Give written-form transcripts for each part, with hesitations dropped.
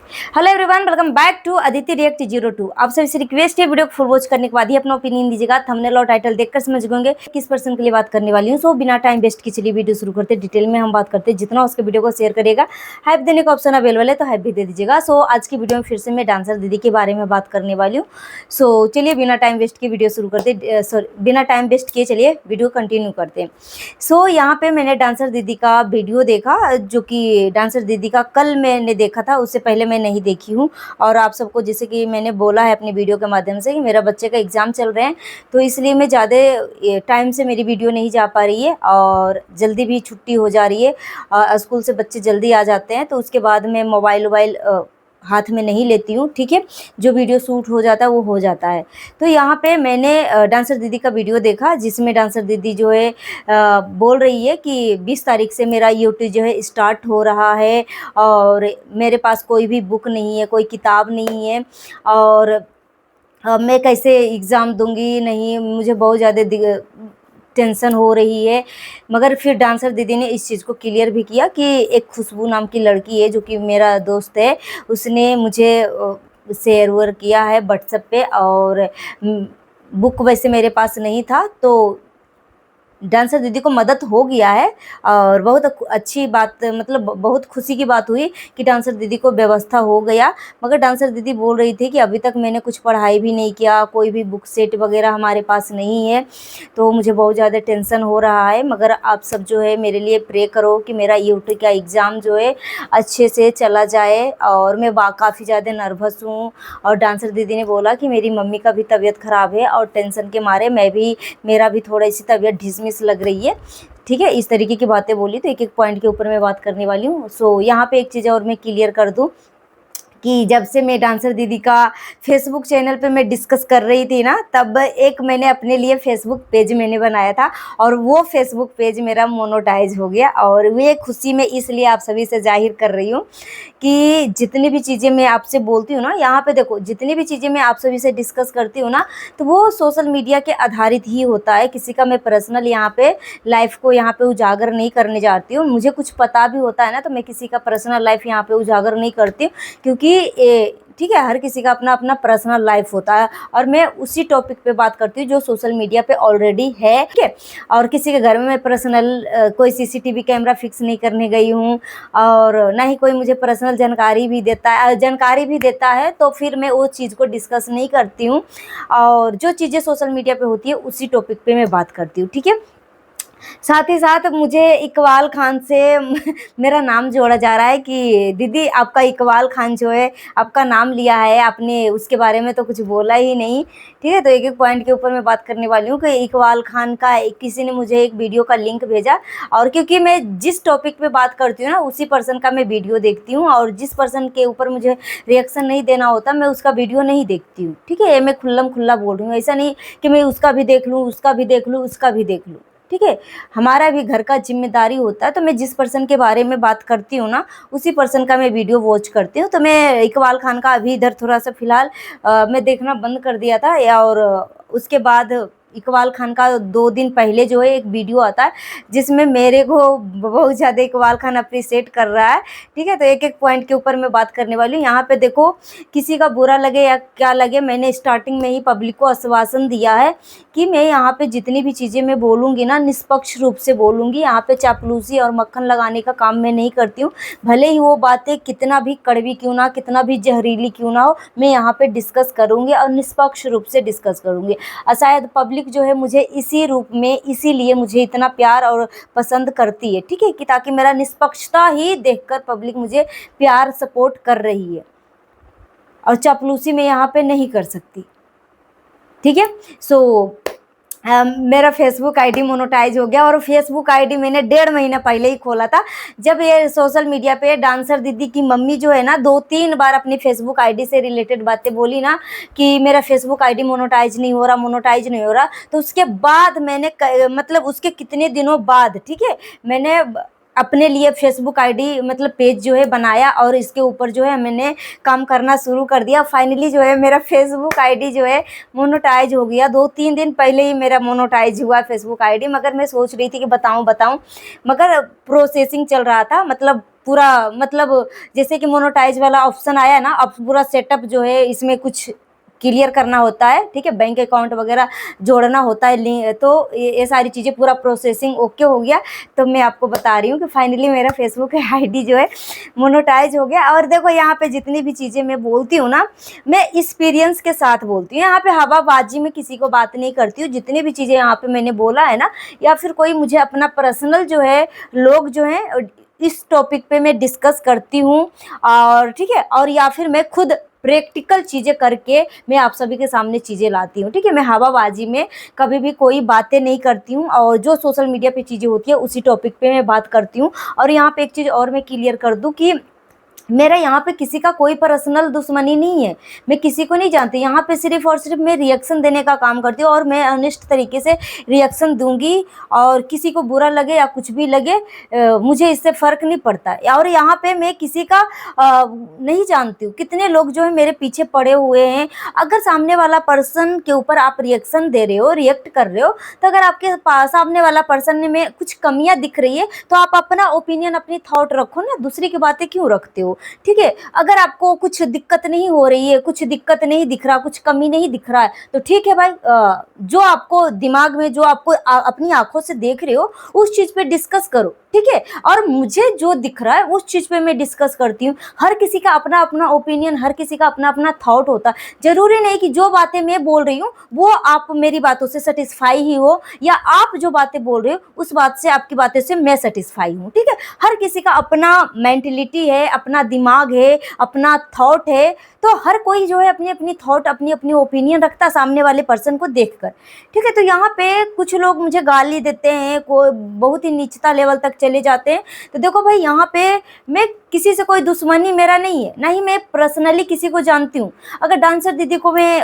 Hello everyone, welcome back to Aditi react 02। आप सभी से रिक्वेस्ट है, वीडियो को फुल वॉच करने के बाद ही अपना ओपिनियन दीजिएगा। थंबनेल और टाइटल देखकर समझ गए किस पर्सन के लिए बात करने वाली हूँ। सो बिना टाइम वेस्ट की चलिए वीडियो शुरू करते हैं। डिटेल में हम बात करते हैं। जितना उसके वीडियो को शेयर करेगा, हाइप देने का ऑप्शन अवेलेबल है तो हाइप भी दे दीजिएगा। सो आज की वीडियो में फिर से मैं डांसर दीदी के बारे में बात करने वाली हूँ। सो चलिए बिना टाइम वेस्ट की वीडियो शुरू करते, सॉरी बिना टाइम वेस्ट किए चलिए वीडियो कंटिन्यू करते हैं। सो यहाँ पे मैंने डांसर दीदी का वीडियो देखा, जो कि डांसर दीदी का कल मैंने देखा था, उससे पहले मैं नहीं देखी हूँ। और आप सबको जैसे कि मैंने बोला है अपनी वीडियो के माध्यम से कि मेरा बच्चे का एग्ज़ाम चल रहे हैं, तो इसलिए मैं ज़्यादा टाइम से मेरी वीडियो नहीं जा पा रही है और जल्दी भी छुट्टी हो जा रही है। स्कूल से बच्चे जल्दी आ जाते हैं, तो उसके बाद मैं मोबाइल हाथ में नहीं लेती हूँ। ठीक है, जो वीडियो शूट हो जाता है वो हो जाता है। तो यहाँ पे मैंने डांसर दीदी का वीडियो देखा, जिसमें डांसर दीदी जो है बोल रही है कि 20 तारीख से मेरा यूट्यूब जो है स्टार्ट हो रहा है और मेरे पास कोई भी बुक नहीं है, कोई किताब नहीं है और मैं कैसे एग्ज़ाम दूंगी, नहीं मुझे बहुत ज़्यादा टेंशन हो रही है। मगर फिर डांसर दीदी ने इस चीज़ को क्लियर भी किया कि एक खुशबू नाम की लड़की है, जो कि मेरा दोस्त है, उसने मुझे शेयर वेयर किया है व्हाट्सएप पे। और बुक वैसे मेरे पास नहीं था, तो डांसर दीदी को मदद हो गया है और बहुत अच्छी बात, मतलब बहुत खुशी की बात हुई कि डांसर दीदी को व्यवस्था हो गया। मगर डांसर दीदी बोल रही थी कि अभी तक मैंने कुछ पढ़ाई भी नहीं किया, कोई भी बुक सेट वगैरह हमारे पास नहीं है, तो मुझे बहुत ज़्यादा टेंशन हो रहा है। मगर आप सब जो है मेरे लिए प्रे करो कि मेरा यूट्यूब का एग्ज़ाम जो है अच्छे से चला जाए। और मैं काफ़ी ज़्यादा नर्वस हूँ। और डांसर दीदी ने बोला कि मेरी मम्मी का भी तबीयत ख़राब है और टेंशन के मारे मेरा भी थोड़ी सी तबीयत ढिसमिस लग रही है। ठीक है, इस तरीके की बातें बोली, तो एक एक पॉइंट के ऊपर मैं बात करने वाली हूँ। सो यहाँ पे एक चीज़ और मैं क्लियर कर दूँ कि जब से मैं डांसर दीदी का फेसबुक चैनल पे मैं डिस्कस कर रही थी ना, तब एक मैंने अपने लिए फेसबुक पेज मैंने बनाया था और वो फेसबुक पेज मेरा मोनेटाइज हो गया। और वे खुशी मैं इसलिए आप सभी से जाहिर कर रही हूँ कि जितनी भी चीज़ें मैं आपसे बोलती हूँ ना, यहाँ पे देखो, जितनी भी चीज़ें मैं आप सभी से डिस्कस करती हूँ ना, तो वो सोशल मीडिया के आधारित ही होता है। किसी का मैं पर्सनल यहाँ पे लाइफ को यहाँ पे उजागर नहीं करने जाती हूँ। मुझे कुछ पता भी होता है ना, तो मैं किसी का पर्सनल लाइफ यहाँ पे उजागर नहीं करती हूँ, क्योंकि ठीक है, हर किसी का अपना अपना पर्सनल लाइफ होता है और मैं उसी टॉपिक पे बात करती हूँ जो सोशल मीडिया पे ऑलरेडी है। ठीक है, और किसी के घर में मैं पर्सनल कोई सीसीटीवी कैमरा फिक्स नहीं करने गई हूँ और ना ही कोई मुझे पर्सनल जानकारी भी देता है, तो फिर मैं वो चीज़ को डिस्कस नहीं करती हूँ। और जो चीज़ें सोशल मीडिया पे होती है उसी टॉपिक पे मैं बात करती हूँ। ठीक है, साथ ही साथ मुझे इकबाल खान से मेरा नाम जोड़ा जा रहा है कि दीदी आपका इकबाल खान जो है, आपका नाम लिया है आपने, उसके बारे में तो कुछ बोला ही नहीं। ठीक है, तो एक एक पॉइंट के ऊपर मैं बात करने वाली हूँ कि इकबाल खान का किसी ने मुझे एक वीडियो का लिंक भेजा, और क्योंकि मैं जिस टॉपिक पे बात करती हूँ ना, उसी पर्सन का मैं वीडियो देखती हूँ और जिस पर्सन के ऊपर मुझे रिएक्शन नहीं देना होता मैं उसका वीडियो नहीं देखती हूँ। ठीक है, ये मैं खुल्लम खुल्ला बोल रही हूँ, ऐसा नहीं कि मैं उसका भी देख लूँ, उसका भी देख लूँ, उसका भी देख लूँ। ठीक है, हमारा भी घर का जिम्मेदारी होता है, तो मैं जिस पर्सन के बारे में बात करती हूँ ना, उसी पर्सन का मैं वीडियो वॉच करती हूँ। तो मैं इकबाल खान का अभी इधर थोड़ा सा फिलहाल मैं देखना बंद कर दिया था, और उसके बाद इकबाल खान का 2 दिन पहले जो है एक वीडियो आता है जिसमें मेरे को बहुत ज़्यादा इकबाल खान अप्रिशिएट कर रहा है। ठीक है, तो एक एक पॉइंट के ऊपर मैं बात करने वाली हूँ। यहाँ पे देखो, किसी का बुरा लगे या क्या लगे, मैंने स्टार्टिंग में ही पब्लिक को आश्वासन दिया है कि मैं यहाँ पे जितनी भी चीज़ें मैं बोलूँगी ना, निष्पक्ष रूप से बोलूँगी। यहाँ पे चापलूसी और मक्खन लगाने का काम मैं नहीं करती हूँ। भले ही वो बातें कितना भी कड़वी क्यों ना, कितना भी जहरीली क्यों ना हो, मैं यहाँ पे डिस्कस करूँगी और निष्पक्ष रूप से डिस्कस करूँगी। और शायद पब्लिक जो है मुझे इसी रूप में, इसीलिए मुझे इतना प्यार और पसंद करती है। ठीक है, कि ताकि मेरा निष्पक्षता ही देखकर पब्लिक मुझे प्यार सपोर्ट कर रही है, और चापलूसी मैं यहाँ पे नहीं कर सकती। ठीक है, सो मेरा फेसबुक आईडी मोनेटाइज हो गया, और फेसबुक आईडी मैंने 1.5 महीना पहले ही खोला था। जब ये सोशल मीडिया पे डांसर दीदी की मम्मी जो है ना 2-3 बार अपनी फेसबुक आईडी से रिलेटेड बातें बोली ना कि मेरा फेसबुक आईडी मोनेटाइज नहीं हो रहा, मोनेटाइज नहीं हो रहा, तो उसके बाद मैंने मतलब उसके कितने दिनों बाद, ठीक है, मैंने अपने लिए फेसबुक आईडी मतलब पेज जो है बनाया और इसके ऊपर जो है मैंने काम करना शुरू कर दिया। फाइनली जो है मेरा फेसबुक आईडी जो है मोनेटाइज हो गया। 2-3 दिन पहले ही मेरा मोनेटाइज हुआ फेसबुक आईडी। मगर मैं सोच रही थी कि बताऊं, मगर प्रोसेसिंग चल रहा था, मतलब पूरा मतलब जैसे कि मोनेटाइज वाला ऑप्शन आया ना, अब पूरा सेटअप जो है इसमें कुछ क्लियर करना होता है, ठीक है, बैंक अकाउंट वगैरह जोड़ना होता है तो ये सारी चीज़ें पूरा प्रोसेसिंग ओके हो गया। तो मैं आपको बता रही हूँ कि फाइनली मेरा फेसबुक आईडी जो है मोनेटाइज हो गया। और देखो यहाँ पे जितनी भी चीज़ें मैं बोलती हूँ ना, मैं एक्सपीरियंस के साथ बोलती हूँ, यहाँ पे हवाबाजी में किसी को बात नहीं करती हूँ। जितनी भी चीज़ें यहाँ पे मैंने बोला है ना, या फिर कोई मुझे अपना पर्सनल जो है लोग जो हैं इस टॉपिक पे मैं डिस्कस करती हूँ, और ठीक है, और या फिर मैं खुद प्रैक्टिकल चीज़ें करके मैं आप सभी के सामने चीज़ें लाती हूँ, ठीक है। मैं हवाबाजी में कभी भी कोई बातें नहीं करती हूँ, और जो सोशल मीडिया पे चीज़ें होती है उसी टॉपिक पे मैं बात करती हूँ। और यहाँ पे एक चीज़ और मैं क्लियर कर दूँ कि मेरा यहाँ पे किसी का कोई पर्सनल दुश्मनी नहीं है, मैं किसी को नहीं जानती। यहाँ पे सिर्फ और सिर्फ मैं रिएक्शन देने का काम करती हूँ, और मैं ऑनेस्ट तरीके से रिएक्शन दूंगी, और किसी को बुरा लगे या कुछ भी लगे मुझे इससे फ़र्क नहीं पड़ता। और यहाँ पे मैं किसी का नहीं जानती हूँ। कितने लोग जो है मेरे पीछे पड़े हुए हैं। अगर सामने वाला पर्सन के ऊपर आप रिएक्शन दे रहे हो, रिएक्ट कर रहे हो, तो अगर आपके पास सामने वाला पर्सन में कुछ कमियाँ दिख रही है तो आप अपना ओपिनियन, अपनी थॉट रखो ना, दूसरी की बातें क्यों रखते हो, ठीक है। अगर आपको कुछ दिक्कत नहीं हो रही है, कुछ दिक्कत नहीं दिख रहा, कुछ कमी नहीं दिख रहा है, तो ठीक है भाई, जो आपको दिमाग में, जो आपको अपनी आंखों से देख रहे हो उस चीज पे डिस्कस करो, ठीक है। और मुझे जो दिख रहा है उस चीज पे मैं डिस्कस करती हूँ। हर किसी का अपना अपना ओपिनियन, हर किसी का अपना अपना थॉट होता है। जरूरी नहीं कि जो बातें मैं बोल रही हूँ वो आप मेरी बातों से सेटिस्फाई ही हो, या आप जो बातें बोल रहे हो उस बात से, आपकी बातें से मैं सेटिस्फाई हूँ, ठीक है। हर किसी का अपना मेंटलिटी है, अपना दिमाग है, अपना थॉट है। तो हर कोई जो है अपनी अपनी थॉट, अपनी अपनी ओपिनियन रखता है सामने वाले पर्सन को देखकर, ठीक है। तो यहाँ पे कुछ लोग मुझे गाली देते हैं, कोई बहुत ही निचता लेवल तक चले जाते हैं। तो देखो भाई, यहाँ पे मैं किसी से कोई दुश्मनी मेरा नहीं है, ना ही मैं पर्सनली किसी को जानती हूँ। अगर डांसर दीदी को मैं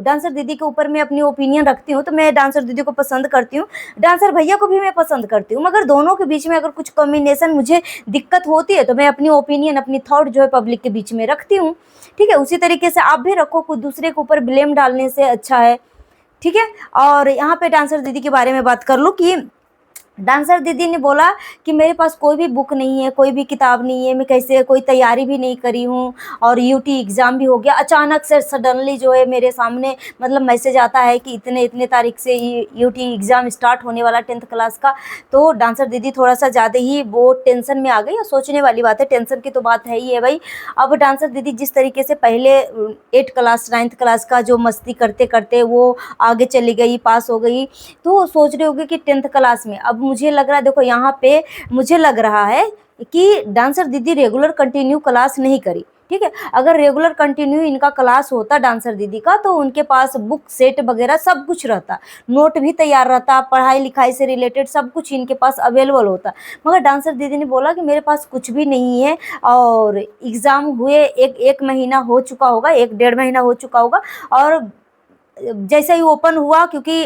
डांसर दीदी के ऊपर मैं अपनी ओपिनियन रखती हूँ तो मैं डांसर दीदी को पसंद करती हूँ, डांसर भैया को भी मैं पसंद करती हूँ। मगर दोनों के बीच में अगर कुछ कॉम्बिनेशन मुझे दिक्कत होती है तो मैं अपनी ओपिनियन, अपनी थॉट जो है पब्लिक के बीच में रखती हूँ, ठीक है। उसी तरीके से आप भी रखो, कुछ दूसरे के ऊपर ब्लेम डालने से अच्छा है, ठीक है। और यहाँ पे डांसर दीदी के बारे में बात कर लूँ कि डांसर दीदी ने बोला कि मेरे पास कोई भी बुक नहीं है, कोई भी किताब नहीं है, मैं कैसे, कोई तैयारी भी नहीं करी हूँ, और यूटी एग्ज़ाम भी हो गया। अचानक से सडनली जो है मेरे सामने मतलब मैसेज आता है कि इतने इतने तारीख से यूटी एग्ज़ाम स्टार्ट होने वाला 10th क्लास का। तो डांसर दीदी थोड़ा सा ज़्यादा ही वो टेंशन में आ गई। सोचने वाली बात है, टेंशन की तो बात है ही है भाई। अब डांसर दीदी जिस तरीके से पहले 8 क्लास 9th क्लास का जो मस्ती करते करते वो आगे चली गई, पास हो गई, तो सोच रही होगी कि 10th क्लास में। अब मुझे लग रहा है, देखो यहाँ पे मुझे लग रहा है कि डांसर दीदी रेगुलर कंटिन्यू क्लास नहीं करी, ठीक है। अगर रेगुलर कंटिन्यू इनका क्लास होता डांसर दीदी का, तो उनके पास बुक सेट वगैरह सब कुछ रहता, नोट भी तैयार रहता, पढ़ाई लिखाई से रिलेटेड सब कुछ इनके पास अवेलेबल होता। मगर डांसर दीदी ने बोला कि मेरे पास कुछ भी नहीं है, और एग्ज़ाम हुए एक महीना हो चुका होगा, 1-1.5 महीना हो चुका होगा, और जैसे ही ओपन हुआ, क्योंकि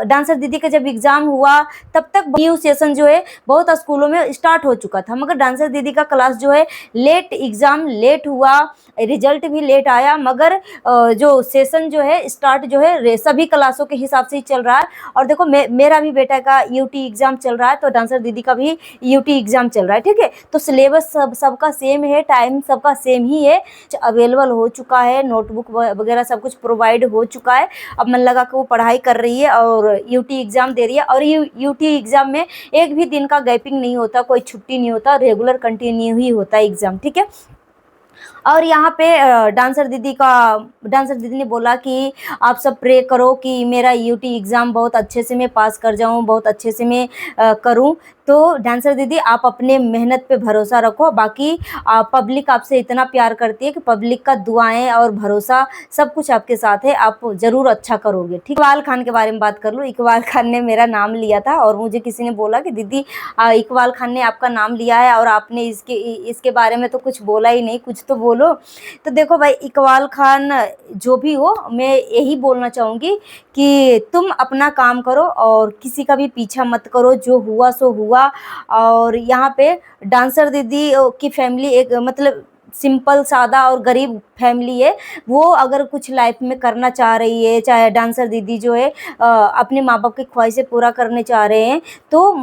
डांसर दीदी का जब एग्ज़ाम हुआ तब तक न्यू सेशन जो है बहुत स्कूलों में स्टार्ट हो चुका था। मगर डांसर दीदी का क्लास जो है लेट, एग्ज़ाम लेट हुआ, रिजल्ट भी लेट आया, मगर जो सेशन जो है स्टार्ट जो है सभी क्लासों के हिसाब से ही चल रहा है। और देखो मेरा भी बेटा का यूटी एग्ज़ाम चल रहा है, तो डांसर दीदी का भी यूटी एग्ज़ाम चल रहा है, ठीक है। तो सिलेबस सबका सेम है, टाइम सबका सेम ही है, अवेलेबल हो चुका है, नोटबुक वगैरह सब कुछ प्रोवाइड हो चुका है। अब मन लगा कि वो पढ़ाई कर रही है और यूटी एग्ज़ाम दे रही है। और यूटी एग्ज़ाम में एक भी दिन का गैपिंग नहीं होता, कोई छुट्टी नहीं होता, रेगुलर कंटिन्यू ही होता है एग्ज़ाम, ठीक है। और यहाँ पे डांसर दीदी ने बोला कि आप सब प्रे करो कि मेरा यूटी एग्ज़ाम बहुत अच्छे से मैं पास कर जाऊँ, बहुत अच्छे से मैं करूँ। तो डांसर दीदी आप अपने मेहनत पे भरोसा रखो, बाकी पब्लिक आपसे इतना प्यार करती है कि पब्लिक का दुआएं और भरोसा सब कुछ आपके साथ है, आप ज़रूर अच्छा करोगे, ठीक। इकबाल खान के बारे में बात कर लूँ। इकबाल खान ने मेरा नाम लिया था, और मुझे किसी ने बोला कि दीदी इकबाल खान ने आपका नाम लिया है और आपने इसके बारे में तो कुछ बोला ही नहीं, कुछ तो बोलो। तो देखो भाई, इकबाल खान जो भी हो, मैं यही बोलना चाहूँगी कि तुम अपना काम करो और किसी का भी पीछा मत करो, जो हुआ सो हुआ। और यहाँ पे डांसर दीदी की फैमिली एक मतलब सिंपल सादा और गरीब फैमिली है। वो अगर कुछ लाइफ में करना चाह रही है, चाहे डांसर दीदी जो है अपने माँ बाप की ख्वाहिशें पूरा करने चाह रहे हैं, तो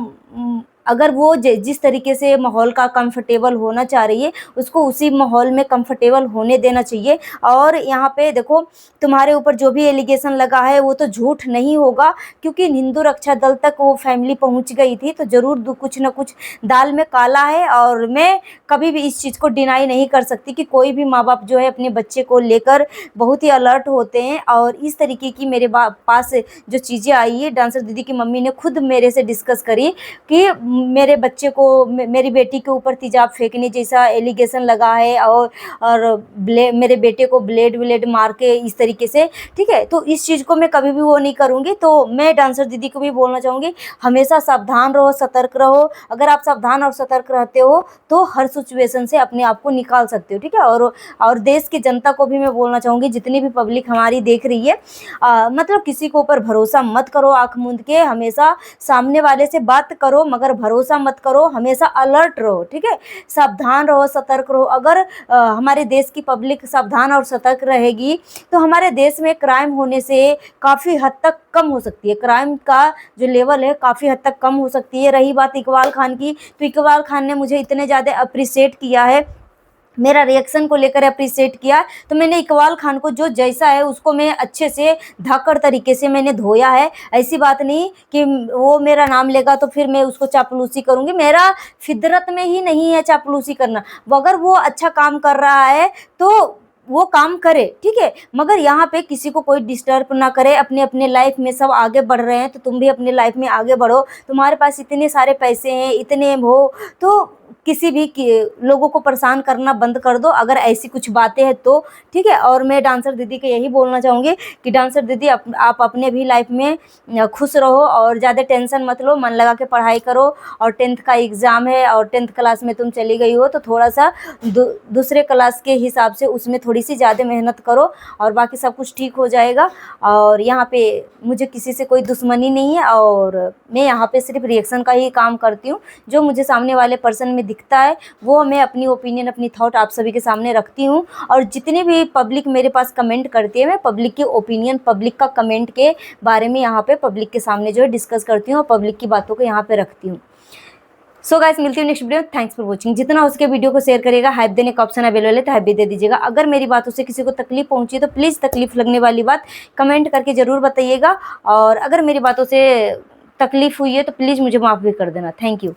अगर वो जिस तरीके से माहौल का कंफर्टेबल होना चाह रही है उसको उसी माहौल में कंफर्टेबल होने देना चाहिए। और यहाँ पे देखो तुम्हारे ऊपर जो भी एलिगेशन लगा है वो तो झूठ नहीं होगा, क्योंकि हिंदू रक्षा दल तक वो फैमिली पहुंच गई थी, तो ज़रूर कुछ ना कुछ दाल में काला है। और मैं कभी भी इस चीज़ को डिनाई नहीं कर सकती कि कोई भी माँ बाप जो है अपने बच्चे को लेकर बहुत ही अलर्ट होते हैं। और इस तरीके की मेरे पास जो चीज़ें आई है, डांसर दीदी की मम्मी ने खुद मेरे से डिस्कस करी कि मेरे बच्चे को मेरी बेटी के ऊपर तेजाब फेंकने जैसा एलिगेशन लगा है, और मेरे बेटे को ब्लेड व्लेड मार के इस तरीके से, ठीक है। तो इस चीज़ को मैं कभी भी वो नहीं करूँगी। तो मैं डांसर दीदी को भी बोलना चाहूँगी, हमेशा सावधान रहो, सतर्क रहो। अगर आप सावधान और सतर्क रहते हो तो हर सिचुएशन से अपने आप को निकाल सकते हो, ठीक है। और देश की जनता को भी मैं बोलना चाहूँगी, जितनी भी पब्लिक हमारी देख रही है, मतलब किसी के ऊपर भरोसा मत करो आँख मूंद के, हमेशा सामने वाले से बात करो मगर भरोसा मत करो, हमेशा अलर्ट रहो, ठीक है। सावधान रहो, सतर्क रहो। अगर हमारे देश की पब्लिक सावधान और सतर्क रहेगी तो हमारे देश में क्राइम होने से काफ़ी हद तक कम हो सकती है, क्राइम का जो लेवल है काफ़ी हद तक कम हो सकती है। रही बात इकबाल खान की, तो इकबाल खान ने मुझे इतने ज़्यादा अप्रिशिएट किया है, मेरा रिएक्शन को लेकर अप्रिशिएट किया, तो मैंने इकबाल खान को जो जैसा है उसको मैं अच्छे से धाकड़ तरीके से मैंने धोया है। ऐसी बात नहीं कि वो मेरा नाम लेगा तो फिर मैं उसको चापलूसी करूँगी, मेरा फितरत में ही नहीं है चापलूसी करना। अगर वो अच्छा काम कर रहा है तो वो काम करे, ठीक है, मगर यहाँ पे किसी को कोई डिस्टर्ब ना करे। अपने अपने लाइफ में सब आगे बढ़ रहे हैं तो तुम भी अपने लाइफ में आगे बढ़ो। तुम्हारे पास इतने सारे पैसे हैं, इतने हो, तो किसी भी लोगों को परेशान करना बंद कर दो, अगर ऐसी कुछ बातें हैं तो, ठीक है। और मैं डांसर दीदी को यही बोलना चाहूँगी कि डांसर दीदी आप अपने भी लाइफ में खुश रहो और ज़्यादा टेंशन मत लो, मन लगा के पढ़ाई करो। और 10th का एग्ज़ाम है और 10th क्लास में तुम चली गई हो तो थोड़ा सा दूसरे क्लास के हिसाब से उसमें थोड़ी सी ज़्यादा मेहनत करो और बाकी सब कुछ ठीक हो जाएगा। और यहाँ पे मुझे किसी से कोई दुश्मनी नहीं है और मैं यहाँ पे सिर्फ रिएक्शन का ही काम करती हूँ। जो मुझे सामने वाले पर्सन में दिखता है वो मैं अपनी ओपिनियन, अपनी थॉट आप सभी के सामने रखती हूँ। और जितनी भी पब्लिक मेरे पास कमेंट करती है, मैं पब्लिक की ओपिनियन, पब्लिक का कमेंट के बारे में यहाँ पे पब्लिक के सामने जो है डिस्कस करती हूँ और पब्लिक की बातों को यहाँ पे रखती हूँ। सो गाइस, मिलती हूँ next video. Thanks for watching. जितना हो सके वीडियो को शेयर करेगा। हाइप देने का ऑप्शन अवेलेबल है तो हाइप भी दे दीजिएगा। अगर मेरी बातों से किसी को तकलीफ पहुंची तो प्लीज़ तकलीफ लगने वाली बात कमेंट करके ज़रूर बताइएगा। और अगर मेरी बातों से तकलीफ हुई है तो प्लीज़ मुझे माफ़ भी कर देना। Thank you.